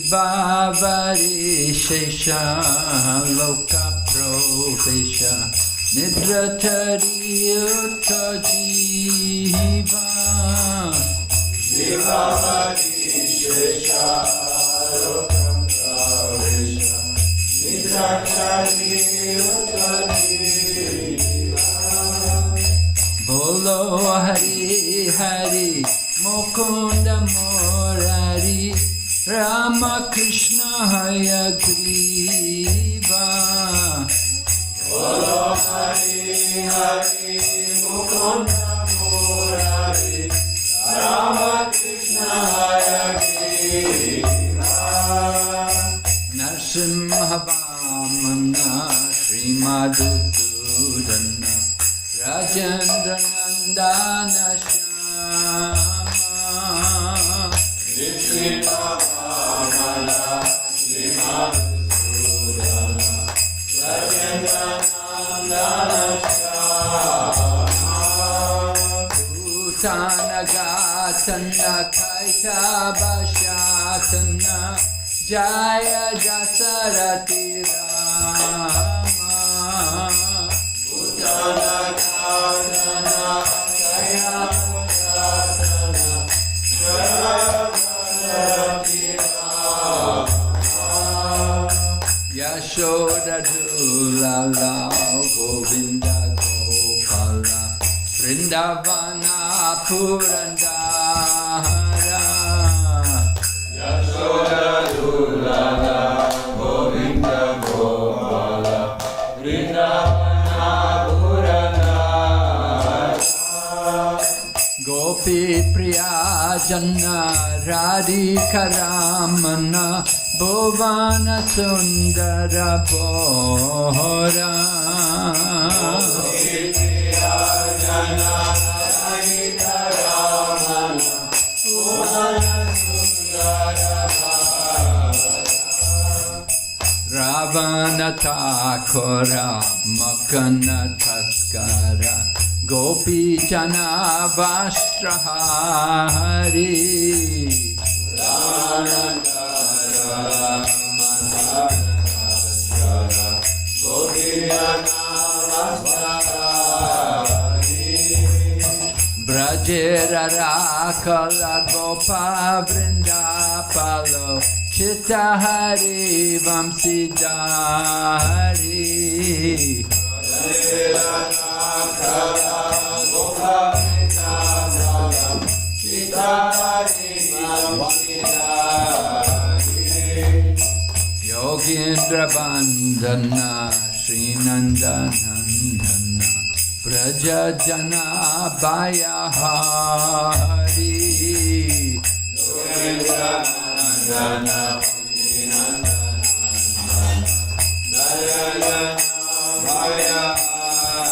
Vivavari Shesha Loka Profesha Nidratari Uttajiva Vivavari Shesha Loka Profesha Nidratari Uttajiva Bolo Hari Hari Mukunda Murari Rama Krishna Hayagriva Bolo Hari Hari Mukunda Murari Rama Krishna Hayagriva Narsimha Vamana Srimadusudana Rajendra Nandana Shama Narsimha Vamana Srimadusudana Rajendra Nandana Shama Bhutana Gatana Kaitaba Shatana Jaya Jasarati Rama Bhutana Gatana Kaitaba Shatana Jaya Jasarati Rama Yashoda Dulala Govinda Gopala Vrindavana Purandara Yashoda Dulala Govinda Gopala Vrindavana Purandara Gopi Priya Janna Radhika Ramana Bhuvana Sundara Bhora Ravana Thakura Makana Taskara Gopi Jana Vastrahari Ravana Thakura Makana Taskara Gopi Jana Vastrahari Brajera Rakala Gopa Vrindapalo Chittahari Vamsidhari Brajera Rakala Gopa Vrindapalo Chittahari Vamsidhari Yogindra Bandhana Srinandanandana Braja Jana Bayahari Yogindra Bandhana Srinandanandana Braja Jana Bayahari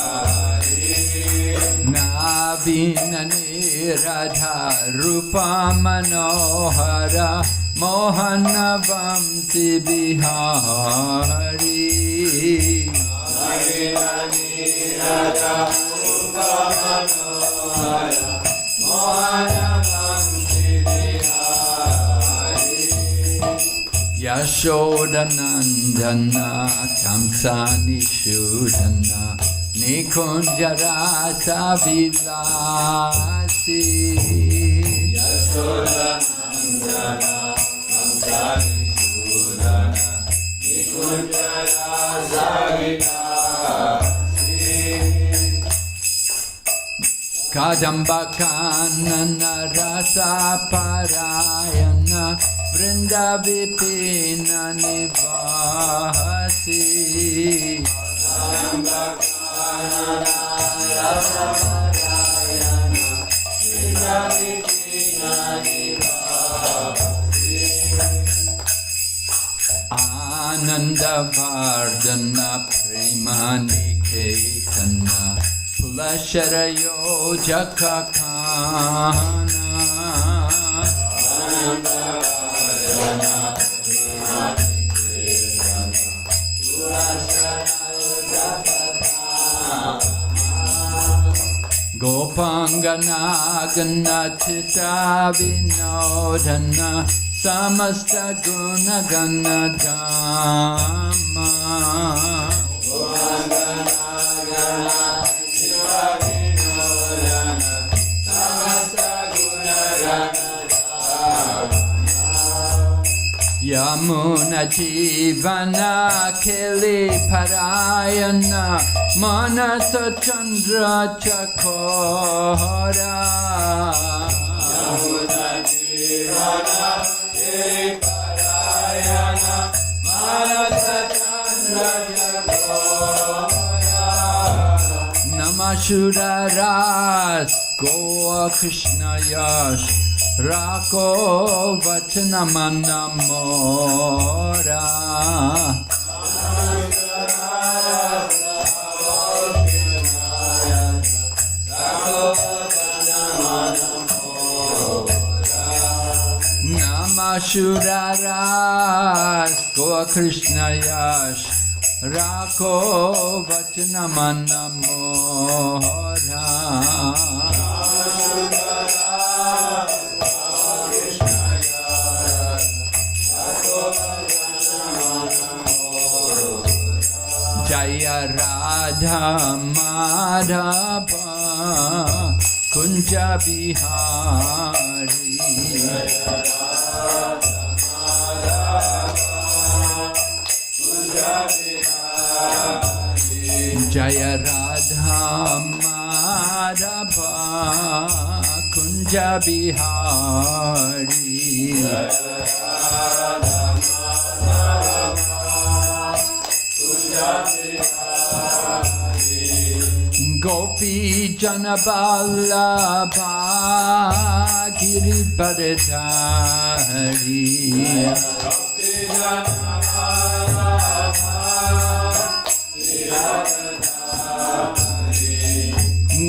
Navina Niradha Rupa Manohara Mohana Vamsi Bihari Navina Niradha Rupa Manohara Mohana Vamsi Bihari Yashoda Nandana Kamsani Shudana Nikunjara Savilasi Yashoda Nandana Kamsani Shudana Nikunjara Savilasi Kadamba Kanana Rasa Parayana Vrinda Vipina Nivasi Kadamba Kanana Rasa Parayana Vrinda Vipina Nivasi Ananda Vardhana Premani Ketana Pulasharayo Jakakana Ananda Vardhana Premani Ketana Pulasharayo Jakakana Gopangana Ganatita Vinodana samasta guna gana dhamma Yamuna Jivana Keli Parayana Manasa Chandra Chakora Yamuna Jivana Keli Parayana Manasa Chandra Chakora Namashuraras Goa Krishna Yash Rako Vachanamannamora Namashuraras Goa Krishna Yash Rako Vachanamannamora Jaya Radha Madhava Kunja Bihari Jaya Radha Madhava Kunja Bihari Gopi Janaballabha Giriparidhari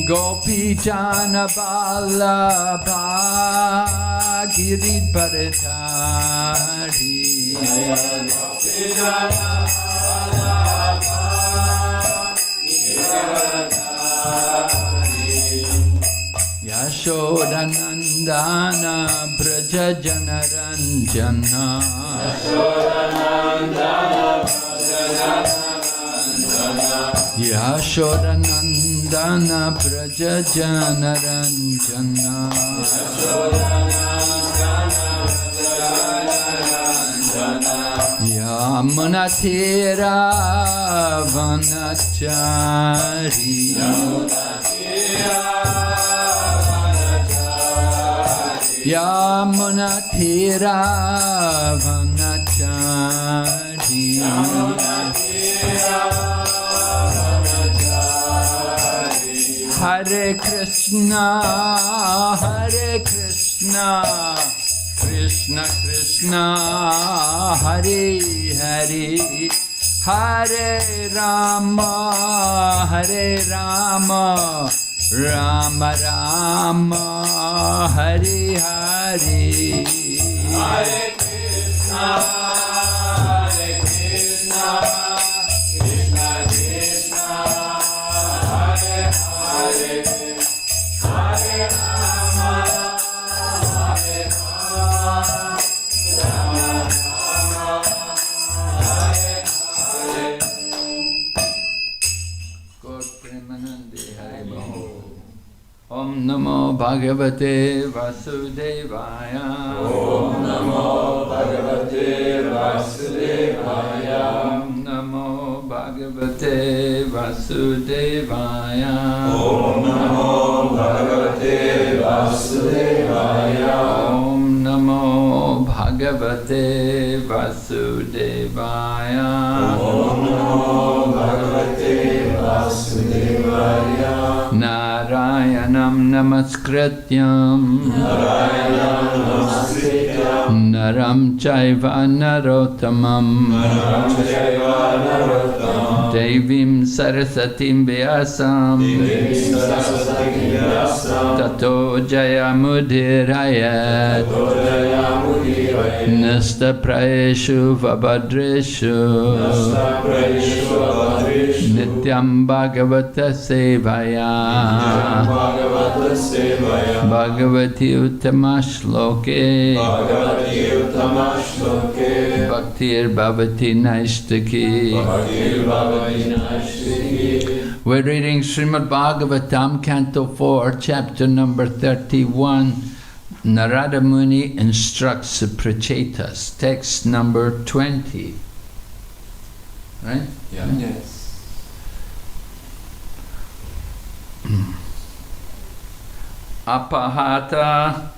Gopi Janaballabha Giriparidhari Yashodanandana Braja Janaranjana Yashodanandana Braja Janaranjana Yamunatira Vanachari Yamunatira Vanachari Hare Krishna Krishna Krishna Hare Hare Hare Rama Rama Rama Hare Hare Hare Krishna Krishna Krishna Hare Hare Hare Rama Rama Hare Hare Gaur Premanande Hare Bol Om Namo Bhagavate Vasudevaya Om Namo Bhagavate Vasudevaya Om Namo Bhagavate Vasudevaya Om Namo Bhagavate Vasudevaya Om Namo Bhagavate Vasudevaya Om Namo Bhagavate Vasudevaya Narayanam Namaskrityam Narayanam Namaskrityam Naram Chaiva Narottamam Naram Chaiva Narottamam Devim Sarasatim Vyasam Tato Jayamudirayat Nasta Praeshu Vabhadreshu Nityam Bhagavata Sevaya Bhagavati Uttama Shloke Bhaktir Bhavati Naistaki. We're reading Srimad Bhagavatam, Canto 4, chapter number 31. Narada Muni instructs the Prachetas, text number 20. Right? Yeah. Yes. Apahata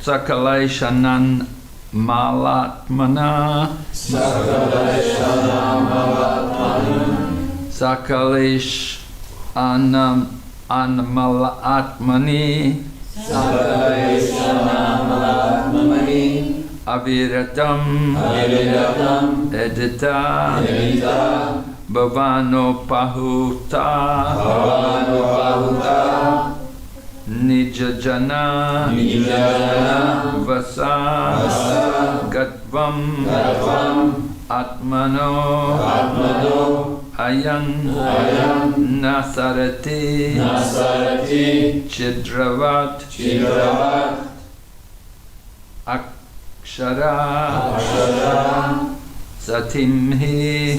Sakalaishanan Malatmana Sakalish Anmalatmani Aviratam Edita Bhavano Pahuta Nijajana Vasa Gatvam Atmano Ayan Nasarati Chidravat Akshara Satimhi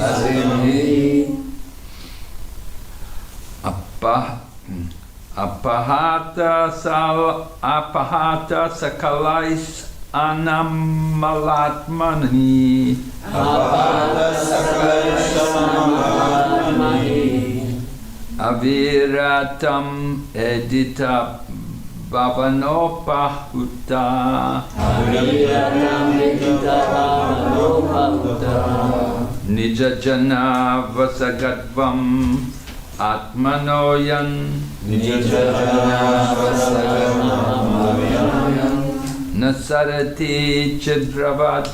Apahata Sakalais Anamalatmani Aviratam Edita Bhavanopahuta Nijajana Vasagatvam Atmanoyan Nasarati Chidravat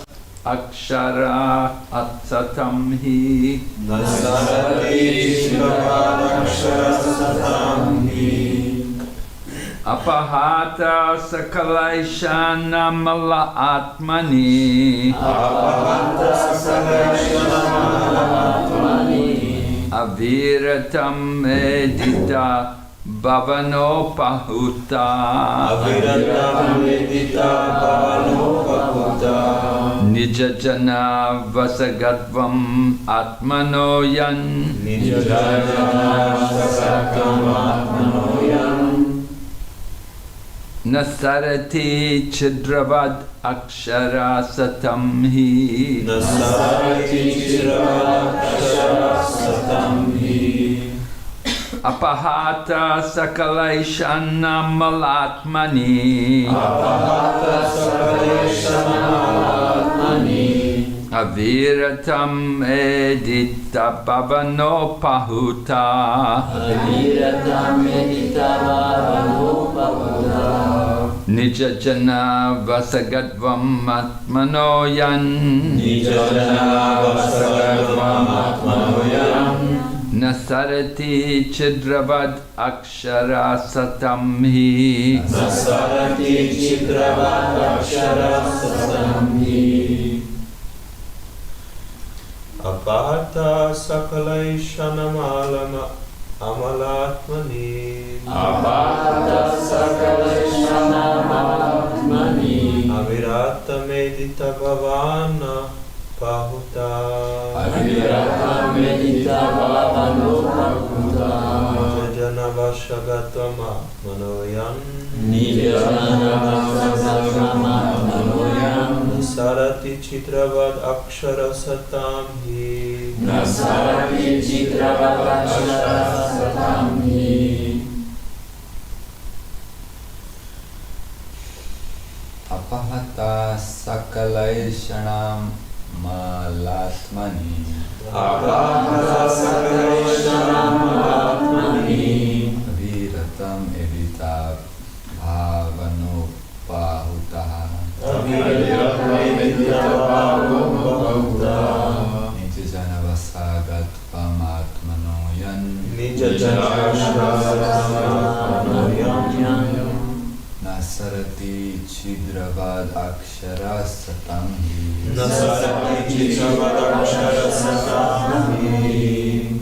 Akshara Atsatamhi Apahata Sakalaishana Mala Atmani Aviratam Edita Bhavanopahuta Nijajana Vasagatvam Atmanoyan Nasarati Chidravad Akshara Satamhi Apahata Sakalaishana Malatmani Aviratam Edita Bhavanopahuta Nijajana Vasagatvam Atmanoyan Nasarati Chidravad Akshara Satamhi Apahata Sakalaishanam Amalatmani Avirata Medita Bhavana Pahuta Nijajana Vashagatvama Manoyan Nasarati Chitravad Akshara Satamhi Apahata Sakalaishanam Malatmani Viratam Edita Bhavanopahuta Chitravad Akshara Satamhi Nasarati Chitravad Akshara Satamhi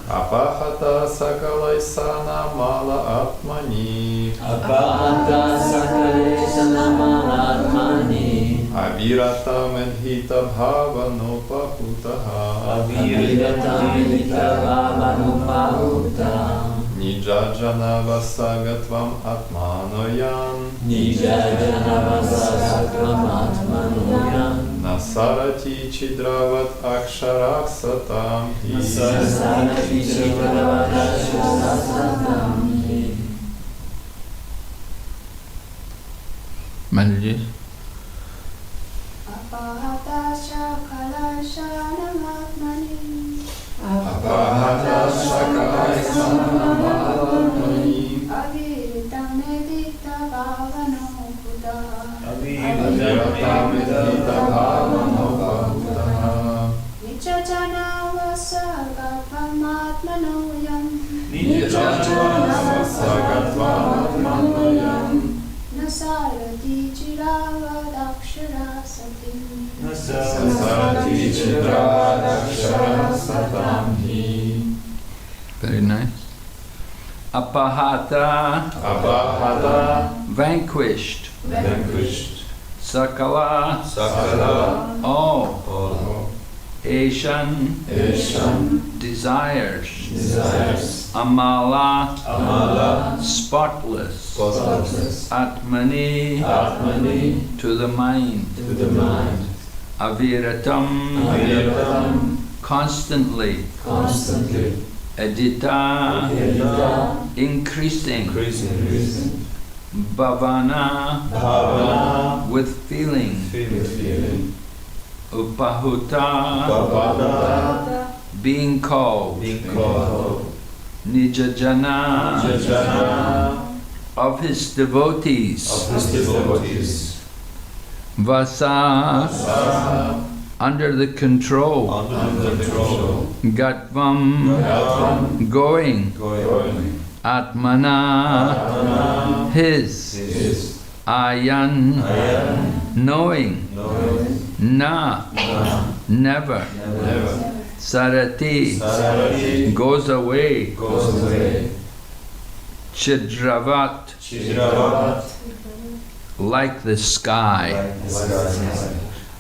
Apahata Sakalaisana Mala Atmani Apahata Sakalaisana Mala Atmani Avirata Medhita Bhavanopahutaha Avirata Medhita Bhavanopahutaha Nijajana Vasagatvam Atmanoyan Nijajana Vasagatvam Atmanoyan Nasarati Chidravat Aksharak Satamhi Nasarati Chidravat Aksharak Satamhi. Manages. Apahata Shakalaishanam Atmani Apahata Sakalaisana Mala Atmani Avirita Medita Bhavanoputa Avirata Medhita Bhavanopahutaha Nichajana Vasagatvam Atmanoyam Nijajana Vasagatvam Atmanoyan Nasarati Chiravad Akshara Satim Nasarati Chidravad Akshara Satamhi. Very nice. Apahata, Apahata, vanquished. vanquished. Sakala, Sakala all. Asian, desires. Desires. Amala, Amala spotless. Spotless Atmani, Atmani, to the mind. to the mind. Aviratam, Aviratam, constantly. constantly. Edita, Edita, increasing. Increasing Bhavana, Bhavana with feeling. Feeling Upahuta, Bhavana being called. Being called Nijajana, Jajana of his devotees. of his devotees Vasa, Sa under the control. under control Gatvam, Gatvam going. Going Atmana, Atmana his. Ayan, knowing. Na, never. Sarati, Sarati goes away. goes away Chidravat, Chidravat like the sky. like the sky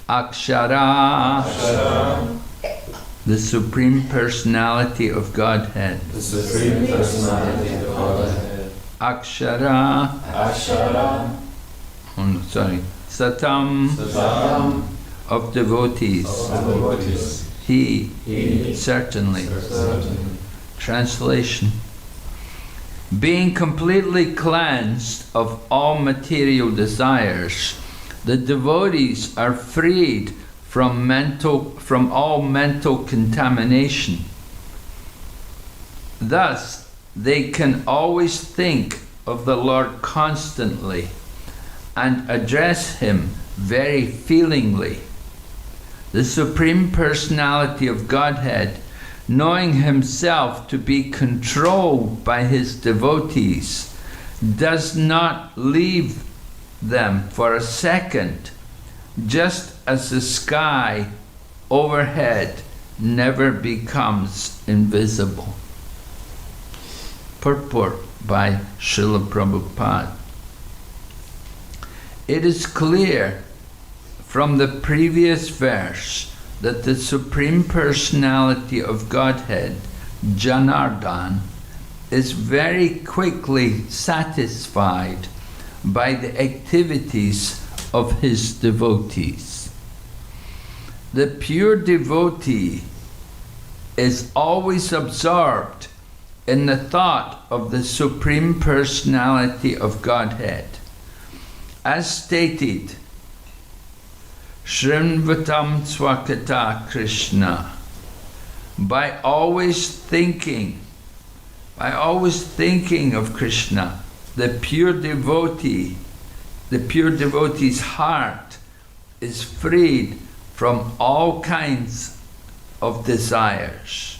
Akshara, Akshara the Supreme Personality of Godhead. the Supreme Personality of Godhead Akshara, Akshara Satam, Satam of devotees. of devotees He, certainly. Certainly Translation. Being completely cleansed of all material desires, the devotees are freed from all mental contamination. Thus, they can always think of the Lord constantly and address Him very feelingly. The Supreme Personality of Godhead, knowing Himself to be controlled by His devotees, does not leave them for a second, just as the sky overhead never becomes invisible. Purport by Srila Prabhupada. It is clear from the previous verse that the Supreme Personality of Godhead, Janardhan, is very quickly satisfied by the activities of his devotees. The pure devotee is always absorbed in the thought of the Supreme Personality of Godhead. As stated, Shrinvatam Swakata Krishna, by always thinking of Krishna, the pure devotee's heart is freed from all kinds of desires.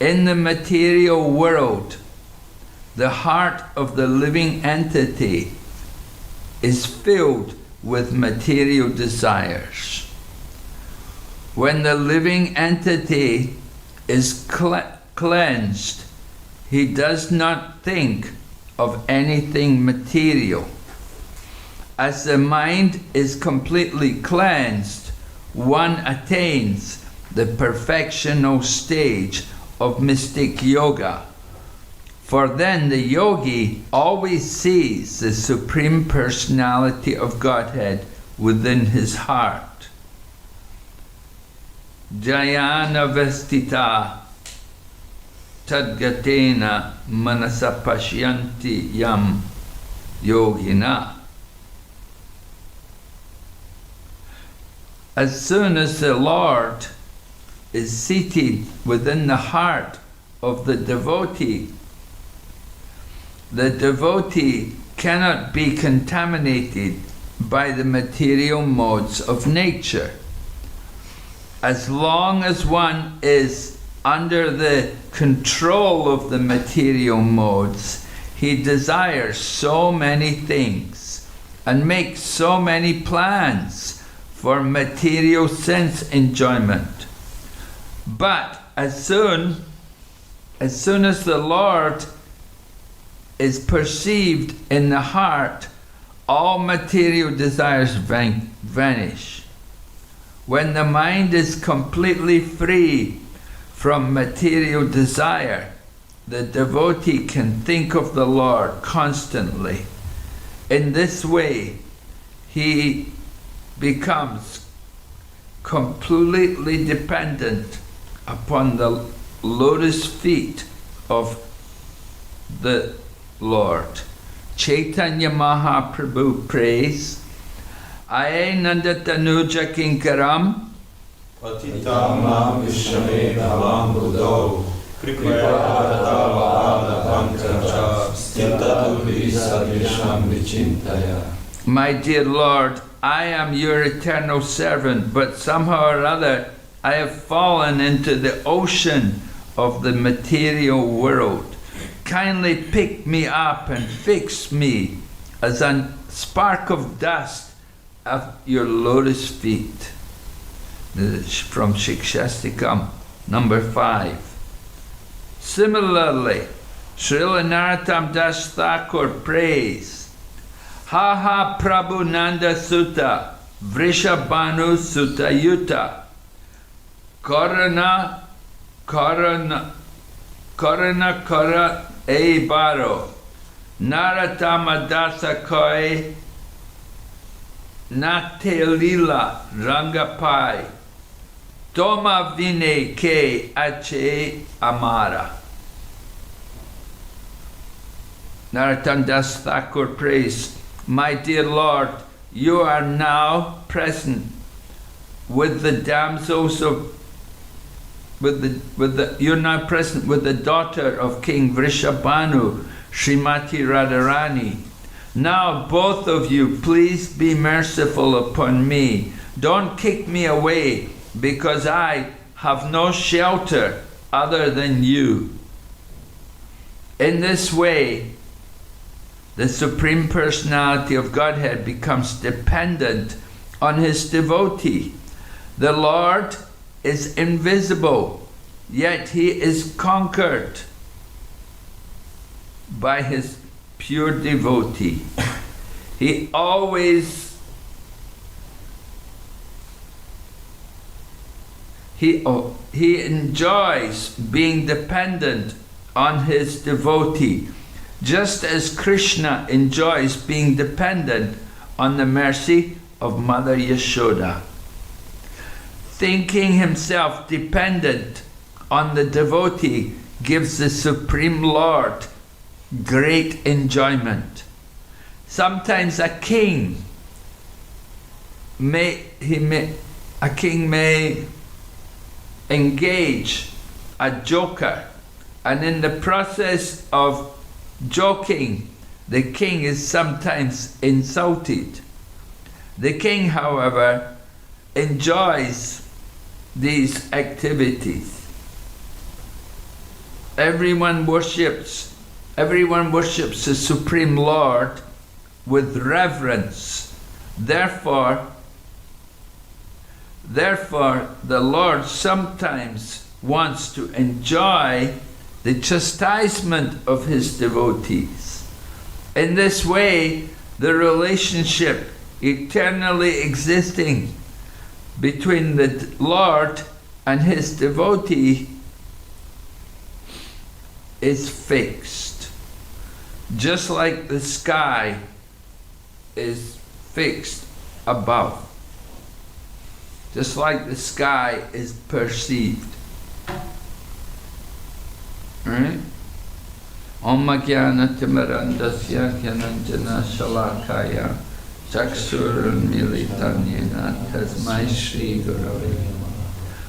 In the material world, the heart of the living entity is filled with material desires. When the living entity is cleansed, he does not think of anything material. As the mind is completely cleansed, one attains the perfectional stage of mystic yoga. For then the yogi always sees the Supreme Personality of Godhead within his heart. Jayana vestita tadgatena manasa pashyanti yam yogina. As soon as the Lord is seated within the heart of the devotee cannot be contaminated by the material modes of nature. As long as one is under the control of the material modes, he desires so many things and makes so many plans for material sense enjoyment. But as soon as the Lord is perceived in the heart, all material desires vanish. When the mind is completely free from material desire, the devotee can think of the Lord constantly. In this way, he becomes completely dependent upon the lotus feet of the Lord. Chaitanya Mahaprabhu prays, Aye Nandatanuja Kinkaram Patitamam Vishame Bhavam Buddho Kripaya Pankacha Stitatu Visadvisham Vichintaya. My dear Lord, I am your eternal servant, but somehow or other I have fallen into the ocean of the material world. Kindly pick me up and fix me as a spark of dust at your lotus feet. This is from Shikshastikam, number 5. Similarly, Srila Narottam Das Thakur prays, Ha ha Prabhu Nanda Sutta, Vrishabhanu Sutta Yuta, Karana E Baro, Narottama Dasa Koi, Natelila Rangapai, Toma Vine Ke Ache Amara. Narottam Das Thakur prays, My dear Lord, you are now present with the damsels of you're now present with the daughter of King Vrishabhanu, Srimati Radharani. Now both of you, please be merciful upon me. Don't kick me away, because I have no shelter other than you. In this way, the Supreme Personality of Godhead becomes dependent on his devotee. The Lord is invisible, yet he is conquered by his pure devotee. He enjoys being dependent on his devotee, just as Krishna enjoys being dependent on the mercy of Mother Yashoda. Thinking himself dependent on the devotee gives the Supreme Lord great enjoyment. Sometimes a king may engage a joker, and in the process of joking, the king is sometimes insulted. The king, however, enjoys these activities. Everyone worships the Supreme Lord with reverence. Therefore, the Lord sometimes wants to enjoy the chastisement of his devotees. In this way, the relationship eternally existing between the Lord and his devotee is fixed. Just like the sky is fixed above. Just like the sky is perceived. Right? Om Jnana Timirandasya Jnanjana Shalakaya Chakshurunmilitam Yena Tasmai Shri Gurave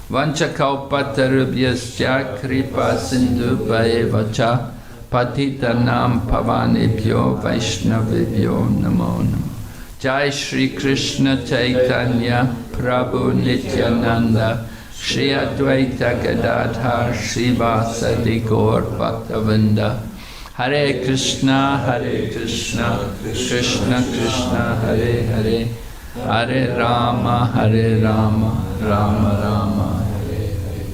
Vanchakalpatarubhyasya Kripa Sindhu Bhayevacha Patitanam Pavanebhyo Vaishnavibhyo Namo Namo. Jai Shri Krishna Chaitanya Prabhu Nityananda Shri Advaita Gadadhar Srivasadi Gaur Bhaktavinda. Hare Krishna Krishna Krishna Hare Hare, Hare Rama Rama Rama Hare Hare.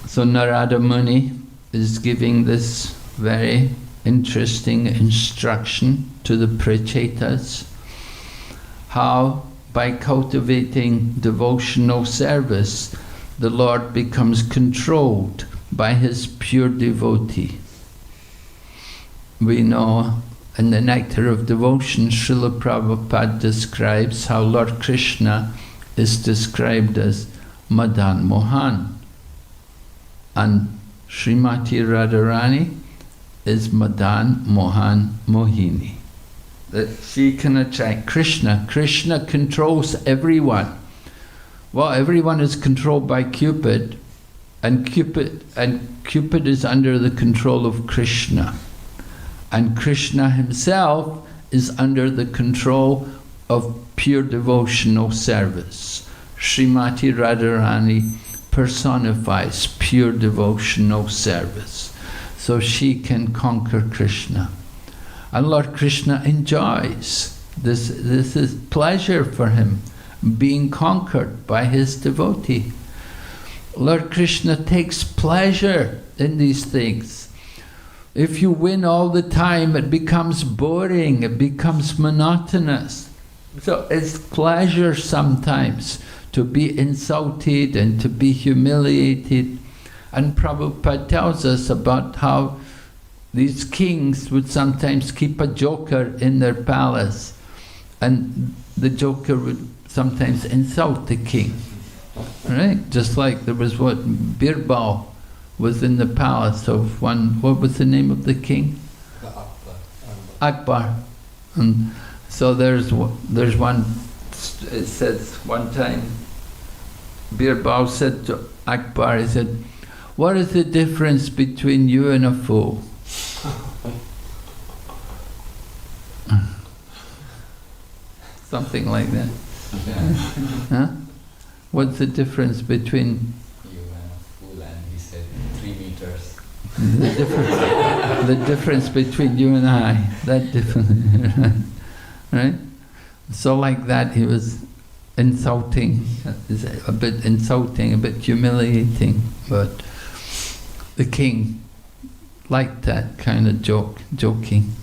So Narada Muni is giving this very interesting instruction to the Prachetas, how by cultivating devotional service, the Lord becomes controlled by his pure devotee. We know in the Nectar of Devotion, Srila Prabhupada describes how Lord Krishna is described as Madan Mohan, and Srimati Radharani is Madan Mohan Mohini. That she can attract Krishna. Krishna controls everyone. Well, everyone is controlled by Cupid, and Cupid is under the control of Krishna. And Krishna himself is under the control of pure devotional service. Srimati Radharani personifies pure devotional service. So she can conquer Krishna. And Lord Krishna enjoys. This is pleasure for him, being conquered by his devotee. Lord Krishna takes pleasure in these things. If you win all the time, it becomes boring, it becomes monotonous. So it's pleasure sometimes to be insulted and to be humiliated. And Prabhupada tells us about how these kings would sometimes keep a joker in their palace, and the joker would sometimes insult the king. Right? Just like there was Birbal was in the palace of one, what was the name of the king? Akbar. And so there's one, it says one time, Birbal said to Akbar, he said, "What is the difference between you and a fool?" Something like that. Huh? What's the difference between you and a fool? And he said 3 meters. the difference between you and I? That difference, right? So like that, he was insulting, a bit insulting, a bit humiliating, but the king liked that kind of joking.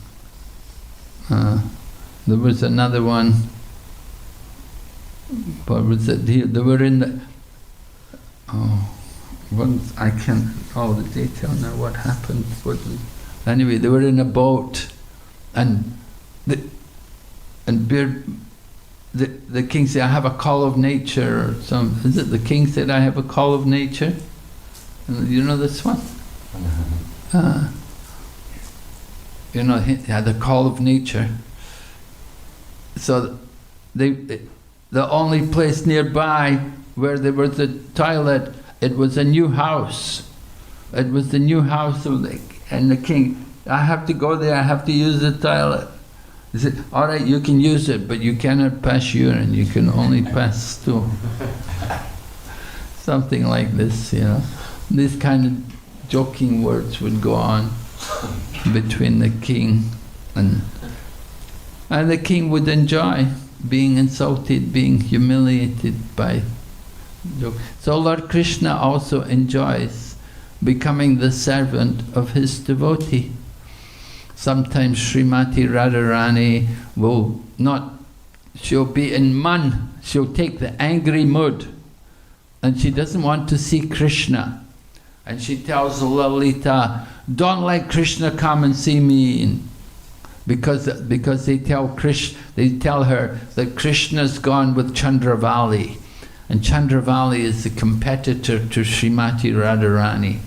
There was another one. What was it? They were in the. I can't recall the detail now. What happened? Anyway, they were in a boat, and the king said, "I have a call of nature," or some. Is it the king said, "I have a call of nature"? You know this one? You know, he had the call of nature. So the only place nearby where there was a toilet, it was a new house. It was the new house of the king. "I have to go there, I have to use the toilet." He said, "All right, you can use it, but you cannot pass urine, you can only pass stool." Something like this, you know. These kind of joking words would go on between the king and And the king would enjoy being insulted, being humiliated by joke. So Lord Krishna also enjoys becoming the servant of his devotee. Sometimes Srimati Radharani will not, she'll be in man, she'll take the angry mood, and she doesn't want to see Krishna. And she tells Lalita, don't let Krishna come and see me. Because they tell her that Krishna's gone with Chandravali, and Chandravali is the competitor to Srimati Radharani.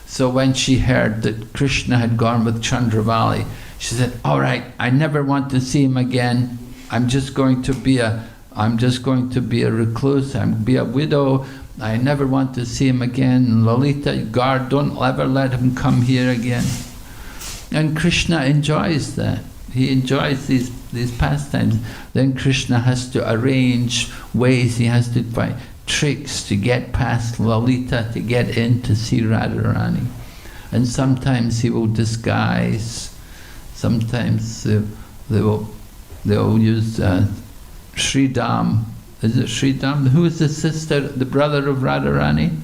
So when she heard that Krishna had gone with Chandravali, she said, all right, I never want to see him again. I'm just going to be a recluse, I'm be a widow. I never want to see him again. And Lalita, guard, don't ever let him come here again. And Krishna enjoys that. He enjoys these pastimes. Then Krishna has to arrange ways, he has to find tricks to get past Lalita, to get in to see Radharani. And sometimes he will disguise, sometimes they'll use Sridham. Is it Sridham? Who is the sister, the brother of Radharani?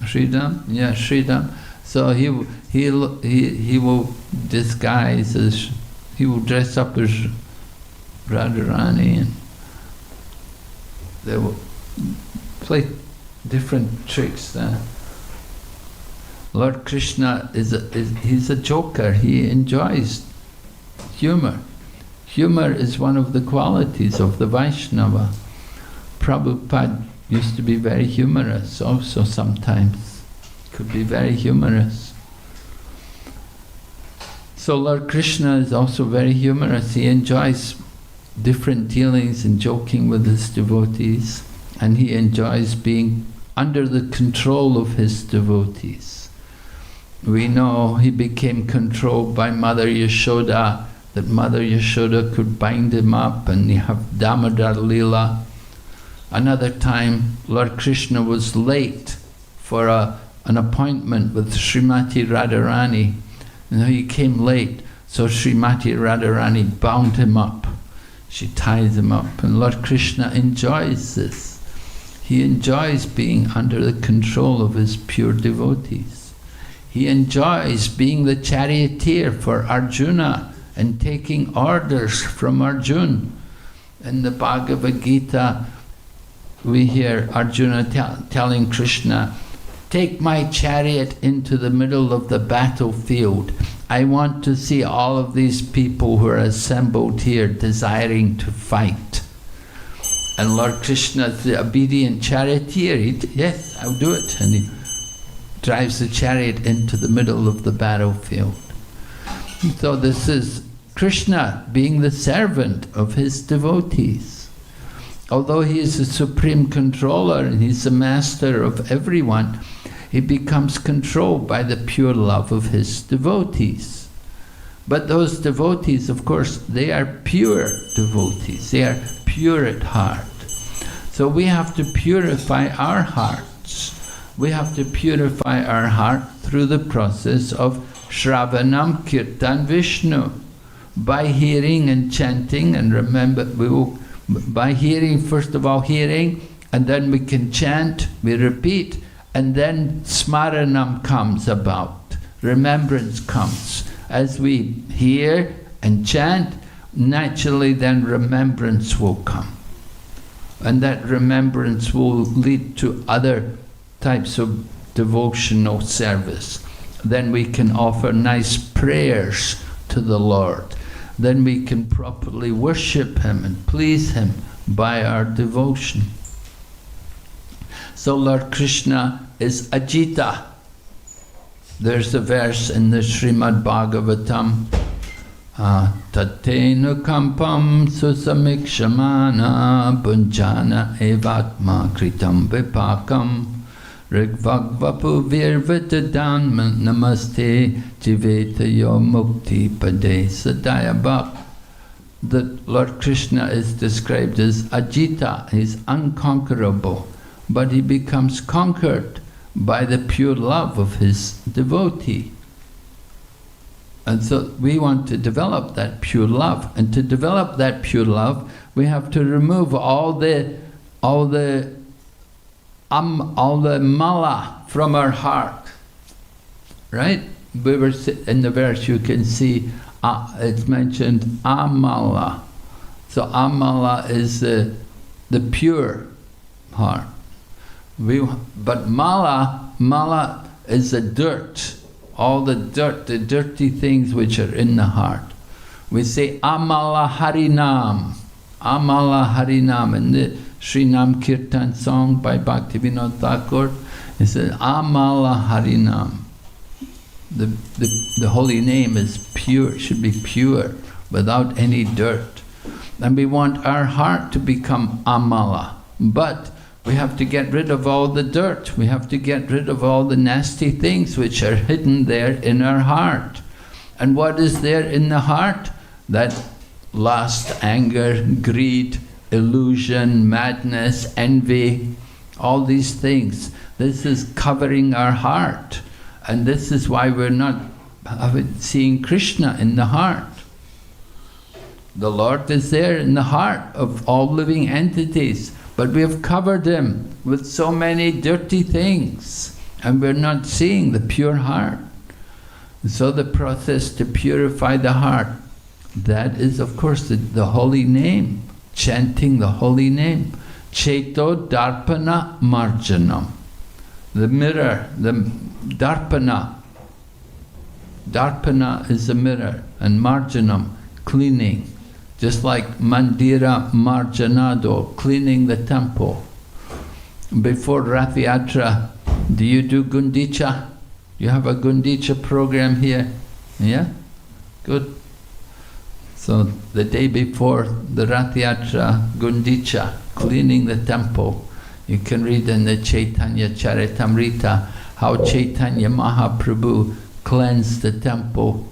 Sridham? Yeah, Sridham. So he will disguise as, he will dress up as Radharani, and they will play different tricks there. Lord Krishna he's a joker, he enjoys humor. Humor is one of the qualities of the Vaishnava. Prabhupada used to be very humorous also sometimes. Could be very humorous. So Lord Krishna is also very humorous. He enjoys different dealings and joking with his devotees, and he enjoys being under the control of his devotees. We know he became controlled by Mother Yashoda, that Mother Yashoda could bind him up, and you have Damodar Leela. Another time Lord Krishna was late for an appointment with Srimati Radharani. And he came late, so Srimati Radharani bound him up. She ties him up, and Lord Krishna enjoys this. He enjoys being under the control of his pure devotees. He enjoys being the charioteer for Arjuna and taking orders from Arjuna. In the Bhagavad Gita, we hear Arjuna telling Krishna, take my chariot into the middle of the battlefield. I want to see all of these people who are assembled here desiring to fight. And Lord Krishna is the obedient charioteer. Yes, I'll do it. And he drives the chariot into the middle of the battlefield. So this is Krishna being the servant of his devotees. Although he is the supreme controller and he's the master of everyone, he becomes controlled by the pure love of his devotees. But those devotees, of course, they are pure devotees. They are pure at heart. So we have to purify our hearts. We have to purify our heart through the process of Shravanam Kirtan Vishnu. By hearing and chanting, and remember, by hearing, first of all hearing, and then we can chant, we repeat, and then smaranam comes about, remembrance comes. As we hear and chant, naturally then remembrance will come. And that remembrance will lead to other types of devotional service. Then we can offer nice prayers to the Lord. Then we can properly worship Him and please Him by our devotion. So Lord Krishna is Ajita. There's a verse in the Srimad Bhagavatam, Tatenu kampam susamikshamana bunjana evatma kritam vipakam rigvagvapu virvitadan namaste jivetayo mukti pade sadayabhak. That Lord Krishna is described as Ajita, he's unconquerable, but he becomes conquered by the pure love of his devotee. And so we want to develop that pure love. And to develop that pure love, we have to remove all the mala from our heart. Right? We were in the verse, you can see it's mentioned amala. So amala is the pure heart. But mala is the dirt, all the dirt, the dirty things which are in the heart. We say amala harinam, in the Sri Nam Kirtan song by Bhaktivinoda Thakur. It says amala harinam. The holy name is pure, should be pure, without any dirt. And we want our heart to become amala. But we have to get rid of all the dirt. We have to get rid of all the nasty things which are hidden there in our heart. And what is there in the heart? That lust, anger, greed, illusion, madness, envy, all these things. This is covering our heart. And this is why we're not seeing Krishna in the heart. The Lord is there in the heart of all living entities, but we have covered him with so many dirty things, and we're not seeing the pure heart. So the process to purify the heart, that is of course the holy name, chanting the holy name. Cheto Darpana Marjanam. The mirror, the Darpana. Darpana is the mirror, and Marjanam, cleaning. Just like Mandira Marjanado, cleaning the temple. Before Rath Yatra, do you do Gundicha? You have a Gundicha program here? Yeah? Good. So the day before the Rath Yatra, Gundicha, cleaning the temple. You can read in the Chaitanya Charitamrita how Chaitanya Mahaprabhu cleansed the temple,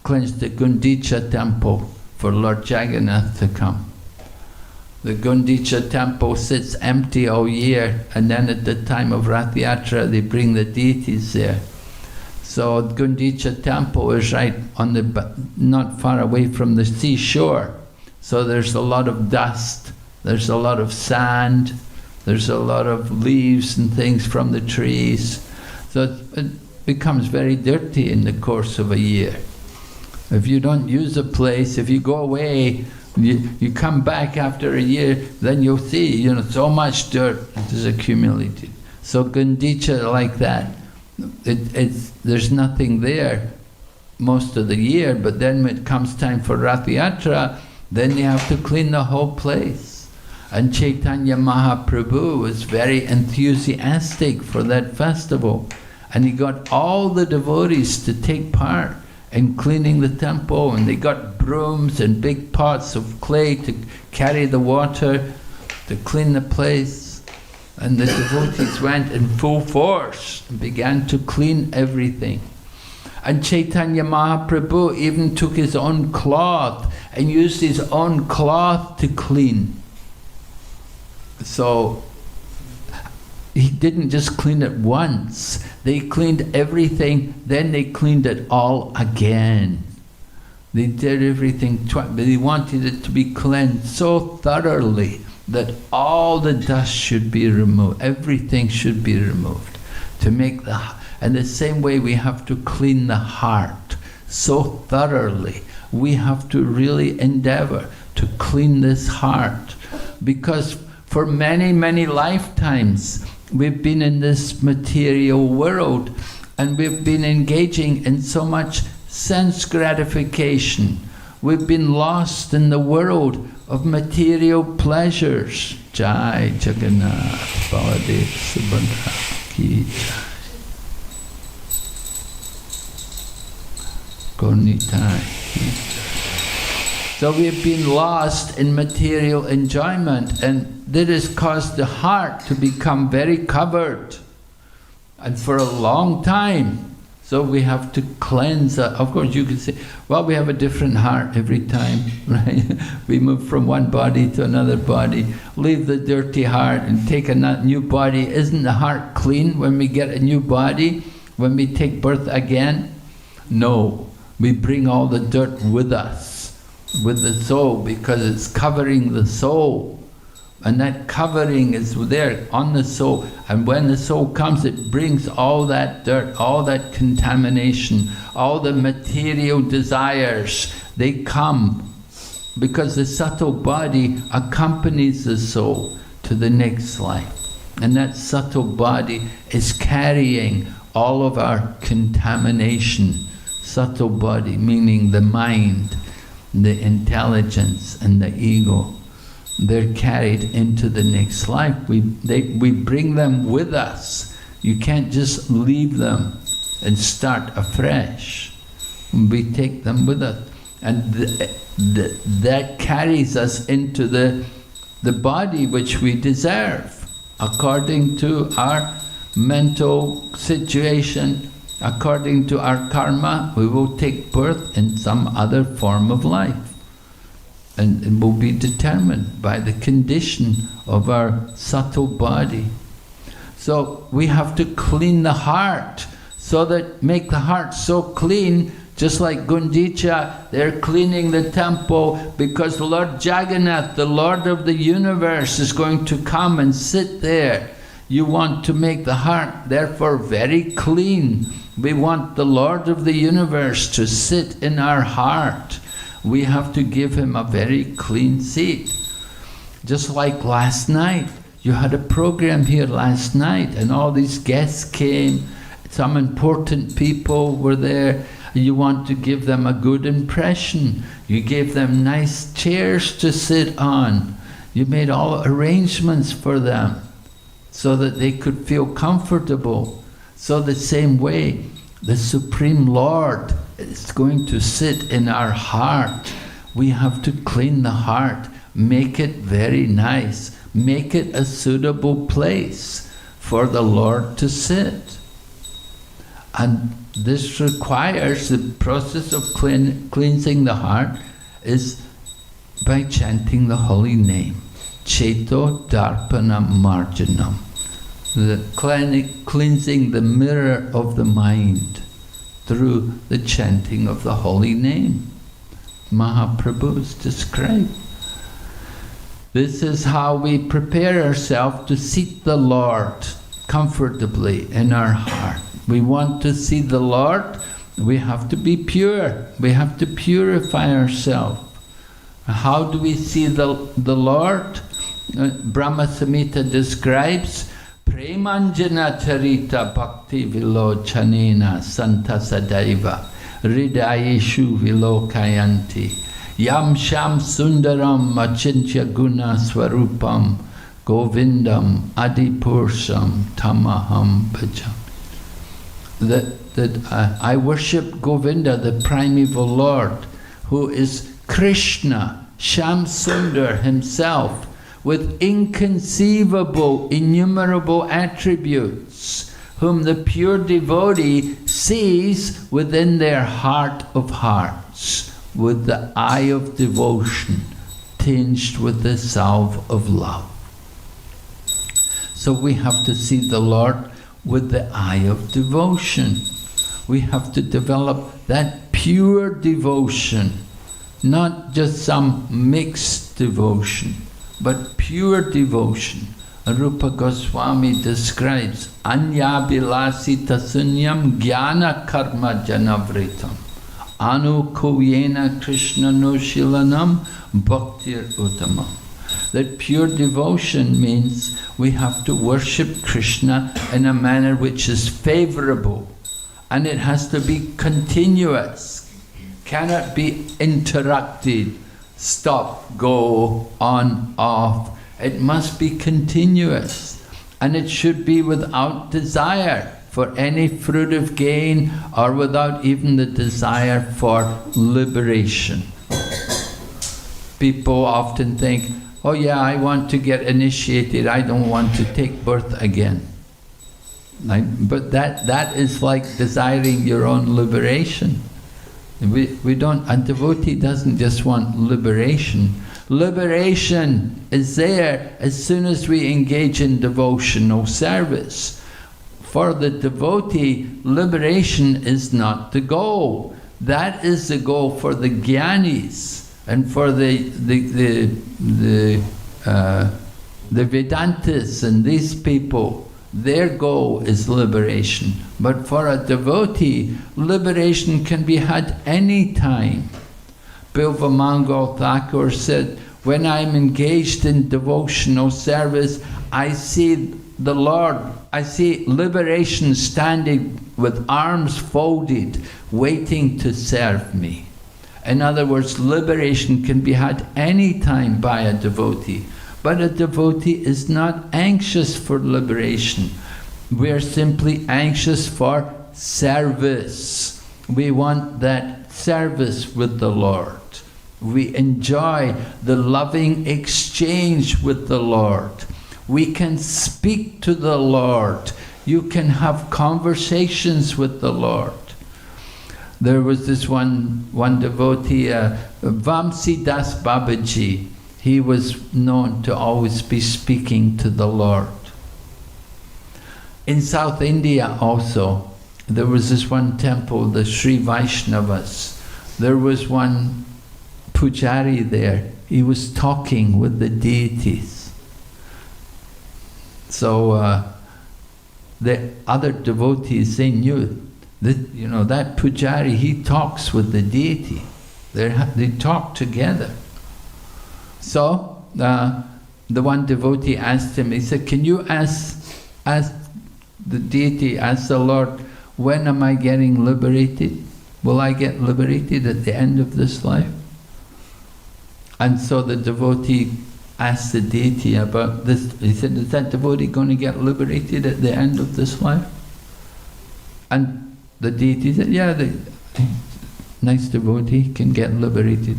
cleansed the Gundicha temple for Lord Jagannath to come. The Gundicha temple sits empty all year, and then at the time of Rath Yatra they bring the deities there. So Gundicha temple is right on the, not far away from the seashore. So there's a lot of dust, there's a lot of sand, there's a lot of leaves and things from the trees. So it becomes very dirty in the course of a year. If you don't use a place, if you go away, you come back after a year, then you'll see, so much dirt is accumulated. So Gundicha like that, there's nothing there most of the year, but then when it comes time for Rath Yatra, then you have to clean the whole place. And Chaitanya Mahaprabhu was very enthusiastic for that festival, and he got all the devotees to take part in cleaning the temple, and they got brooms and big pots of clay to carry the water to clean the place. And the devotees went in full force and began to clean everything. And Chaitanya Mahaprabhu even took his own cloth and used his own cloth to clean. So he didn't just clean it once. They cleaned everything, then they cleaned it all again. They did everything twice, but they wanted it to be cleansed so thoroughly that all the dust should be removed, everything should be removed. To make and the same way we have to clean the heart so thoroughly. We have to really endeavor to clean this heart, because for many, many lifetimes we've been in this material world, and we've been engaging in so much sense gratification. We've been lost in the world of material pleasures. Jai Jagannath Baladev Subhadra Ki Jai. Gornitai Ki Jai. So we've been lost in material enjoyment, and that has caused the heart to become very covered, and for a long time. So we have to cleanse that. Of course you could say, well, we have a different heart every time, right? We move from one body to another body, leave the dirty heart and take a new body. Isn't the heart clean when we get a new body, when we take birth again? No. We bring all the dirt with us, with the soul, because it's covering the soul. And that covering is there on the soul. And when the soul comes, it brings all that dirt, all that contamination, all the material desires. They come because the subtle body accompanies the soul to the next life. And that subtle body is carrying all of our contamination. Subtle body, meaning the mind, the intelligence, and the ego. They're carried into the next life. We bring them with us. You can't just leave them and start afresh. We take them with us. And that carries us into the body which we deserve. According to our mental situation, according to our karma, we will take birth in some other form of life. And it will be determined by the condition of our subtle body. So we have to clean the heart, so that make the heart so clean, just like Gundicha, they're cleaning the temple because the Lord Jagannath, the Lord of the universe, is going to come and sit there. You want to make the heart, therefore, very clean. We want the Lord of the universe to sit in our heart. We have to give him a very clean seat. Just like last night, you had a program here last night and all these guests came, some important people were there. You want to give them a good impression. You gave them nice chairs to sit on. You made all arrangements for them so that they could feel comfortable. So the same way, the Supreme Lord is going to sit in our heart. We have to clean the heart, make it very nice, make it a suitable place for the Lord to sit. And this requires, the process of cleansing the heart is by chanting the holy name. Cheto Darpana Marjanam. The cleansing the mirror of the mind through the chanting of the holy name. Mahaprabhu is described. This is how we prepare ourselves to seat the Lord comfortably in our heart. We want to see the Lord, we have to be pure. We have to purify ourselves. How do we see the Lord? Brahma Samhita describes Premanjana Charita Bhakti Vilochanena Santa Sadaiva Hridayeshu Vilokayanti Yam Sham Sundaram Achintya Guna Swarupam Govindam Adipursam Tamaham Bhajam. I worship Govinda, the primeval Lord, who is Krishna, Sham Sundar himself, with inconceivable, innumerable attributes, whom the pure devotee sees within their heart of hearts, with the eye of devotion, tinged with the salve of love. So we have to see the Lord with the eye of devotion. We have to develop that pure devotion, not just some mixed devotion, but pure devotion. Rupa Goswami describes Anya Bilasita Sunyam Jnana Karma Janavritam Anu Kuyena Krishna No Shilanam Bhaktir Uttamam. That pure devotion means we have to worship Krishna in a manner which is favorable, and it has to be continuous, cannot be interrupted, stop, go, on, off. It must be continuous, and it should be without desire for any fruitive gain or without even the desire for liberation. People often think, oh yeah, I want to get initiated, I don't want to take birth again. But that is like desiring your own liberation. We don't, a devotee doesn't just want liberation. Liberation is there as soon as we engage in devotional service. For the devotee, liberation is not the goal. That is the goal for the Gyanis and for the Vedantas and these people. Their goal is liberation. But for a devotee, liberation can be had any time. Bilva Mangal Thakur said, when I'm engaged in devotional service, I see the Lord, I see liberation standing with arms folded, waiting to serve me. In other words, liberation can be had any time by a devotee. But a devotee is not anxious for liberation. We are simply anxious for service. We want that service with the Lord. We enjoy the loving exchange with the Lord. We can speak to the Lord. You can have conversations with the Lord. There was this one devotee, Vamsi Das Babaji. He was known to always be speaking to the Lord. In South India also, there was this one temple, the Sri Vaishnavas. There was one pujari there. He was talking with the deities. So the other devotees, they knew that, you know, that pujari, he talks with the deity. They talk together. So the one devotee asked him, he said, can you ask the deity, ask the Lord, when am I getting liberated? Will I get liberated at the end of this life? And so the devotee asked the deity about this. He said, is that devotee going to get liberated at the end of this life? And the deity said, yeah, the nice devotee can get liberated.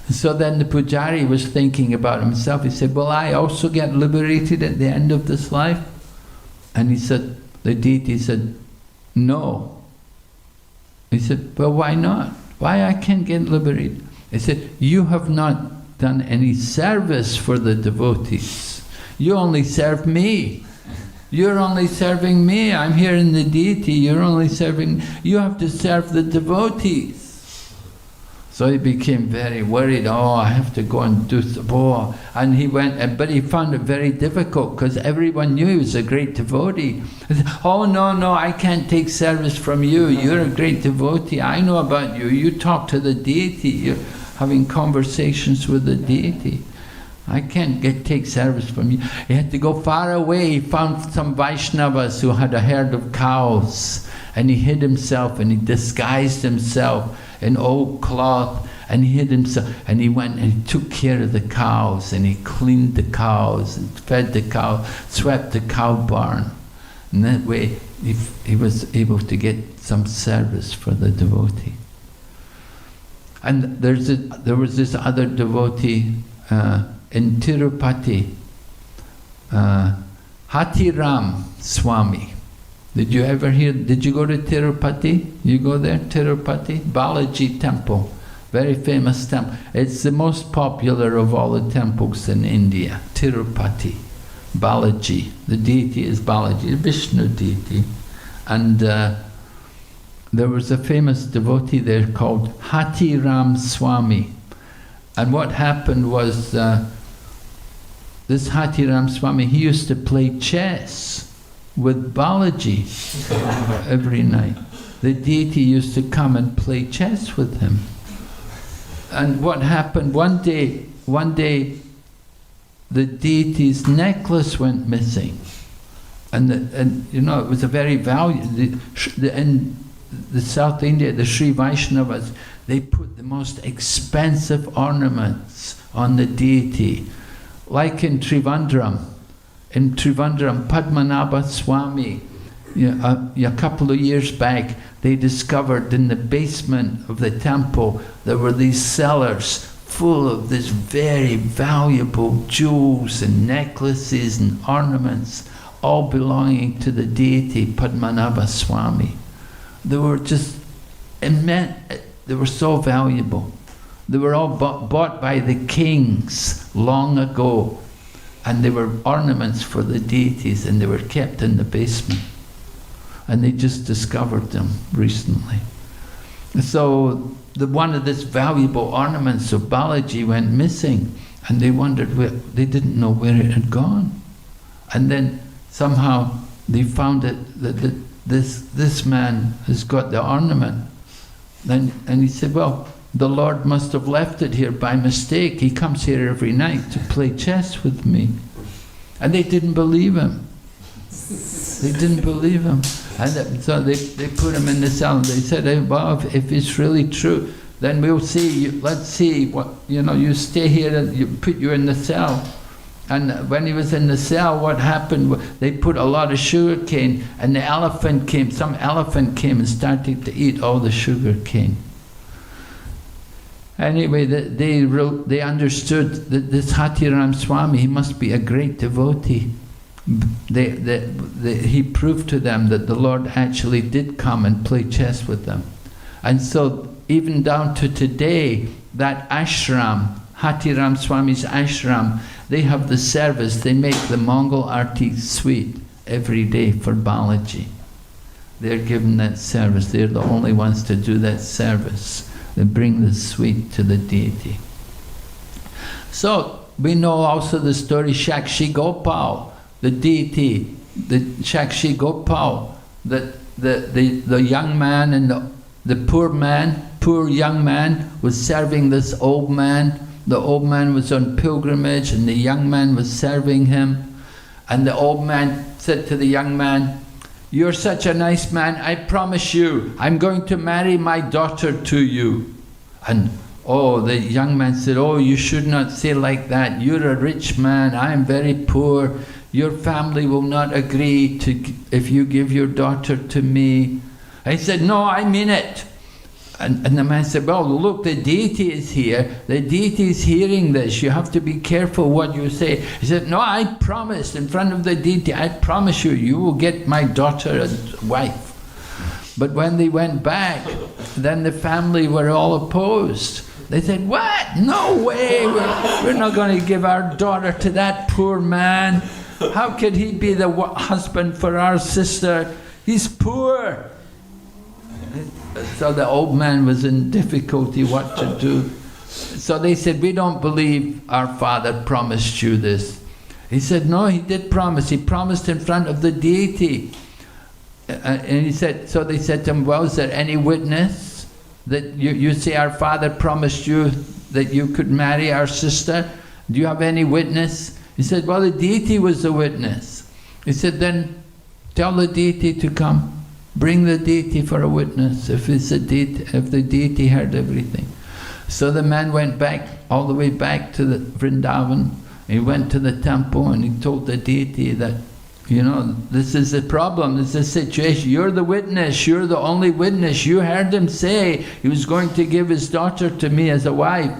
So then the pujari was thinking about himself. He said, will I also get liberated at the end of this life? And he said, the deity said, no. He said, well, why not? Why I can't get liberated? He said, you have not done any service for the devotees. You only serve me. You're only serving me. I'm here in the deity. You're only serving. You have to serve the devotees. So he became very worried. Oh, I have to go and do sabha. And he went, but he found it very difficult because everyone knew he was a great devotee. He said, oh, no, I can't take service from you. You're a great devotee. I know about you. You talk to the deity. You're having conversations with the deity. I can't take service from you. He had to go far away. He found some Vaishnavas who had a herd of cows. And he hid himself and he disguised himself in old cloth, and he hid himself, and he went and he took care of the cows, and he cleaned the cows and fed the cows, swept the cow barn. And that way he was able to get some service for the devotee. And there was this other devotee in Tirupati, Hatiram Swami. Did you ever hear, did you go to Tirupati? You go there, Tirupati? Balaji temple, very famous temple. It's the most popular of all the temples in India, Tirupati, Balaji. The deity is Balaji, the Vishnu deity. And there was a famous devotee there called Hatiram Swami. And what happened was, this Hatiram Swami, he used to play chess with Balaji every night. The deity used to come and play chess with him. And what happened, one day the deity's necklace went missing. And you know, it was a very valuable, in the South India, the Sri Vaishnavas, they put the most expensive ornaments on the deity. Like in Trivandrum, Padmanabha Swami, a couple of years back, they discovered in the basement of the temple there were these cellars full of this very valuable jewels and necklaces and ornaments, all belonging to the deity Padmanabha Swami. They were just immense. They were so valuable. They were all bought by the kings long ago. And they were ornaments for the deities, and they were kept in the basement. And they just discovered them recently. So one of these valuable ornaments of Balaji went missing, and they wondered where, they didn't know where it had gone. And then somehow they found it that this man has got the ornament. And he said, well, the Lord must have left it here by mistake. He comes here every night to play chess with me. And they didn't believe him. They didn't believe him. And so they put him in the cell, and they said, well, if it's really true, then we'll see, let's see, what, you stay here and you put you in the cell. And when he was in the cell, what happened, they put a lot of sugar cane, and some elephant came and started to eat all the sugar cane. Anyway, they understood that this Hatiram Swami, he must be a great devotee. He proved to them that the Lord actually did come and play chess with them. And so, even down to today, that ashram, Hatiram Swami's ashram, they have the service, they make the Mongol Aarti sweet every day for Balaji. They're given that service, they're the only ones to do that service. They bring the sweet to the deity. So, we know also the story Shakshi Gopal, the deity, the Shakshi Gopal, the young man and the poor young man was serving this old man. The old man was on pilgrimage and the young man was serving him. And the old man said to the young man, "You're such a nice man, I promise you, I'm going to marry my daughter to you." And the young man said, "Oh, you should not say like that. You're a rich man, I'm very poor. Your family will not agree if you give your daughter to me." I said, "No, I mean it." And the man said, "Well, look, the deity is here. The deity is hearing this. You have to be careful what you say." He said, "No, I promise in front of the deity, I promise you, you will get my daughter as wife." But when they went back, then the family were all opposed. They said, "What? No way, we're not going to give our daughter to that poor man. How could he be the husband for our sister? He's poor." So the old man was in difficulty what to do. So they said, "We don't believe our father promised you this." He said, "No, he did promise. He promised in front of the deity." And he said, so they said to him, "Well, is there any witness that you say our father promised you that you could marry our sister? Do you have any witness?" He said, "Well, the deity was the witness." He said, "Then tell the deity to come. Bring the deity for a witness, if the deity heard everything." So the man went back, all the way back to the Vrindavan. He went to the temple and he told the deity that, this is the problem, this is the situation. You're the witness, you're the only witness. You heard him say he was going to give his daughter to me as a wife.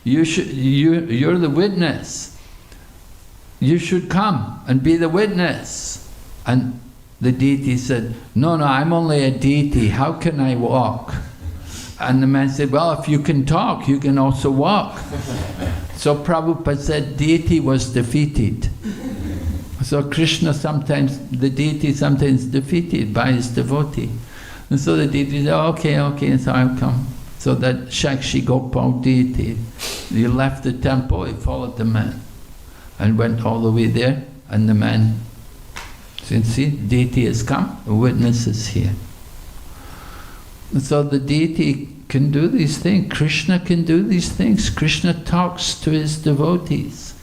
You're the witness. You should come and be the witness. And the deity said, no, I'm only a deity, how can I walk?" And the man said, "Well, if you can talk, you can also walk." So Prabhupada said, deity was defeated. So the deity sometimes defeated by his devotee. And so the deity said, okay, so I'll come. So that Shakshi Gopal deity, he left the temple, he followed the man, and went all the way there, and the man, see, deity has come, the witness is here. And so the deity can do these things, Krishna can do these things. Krishna talks to his devotees.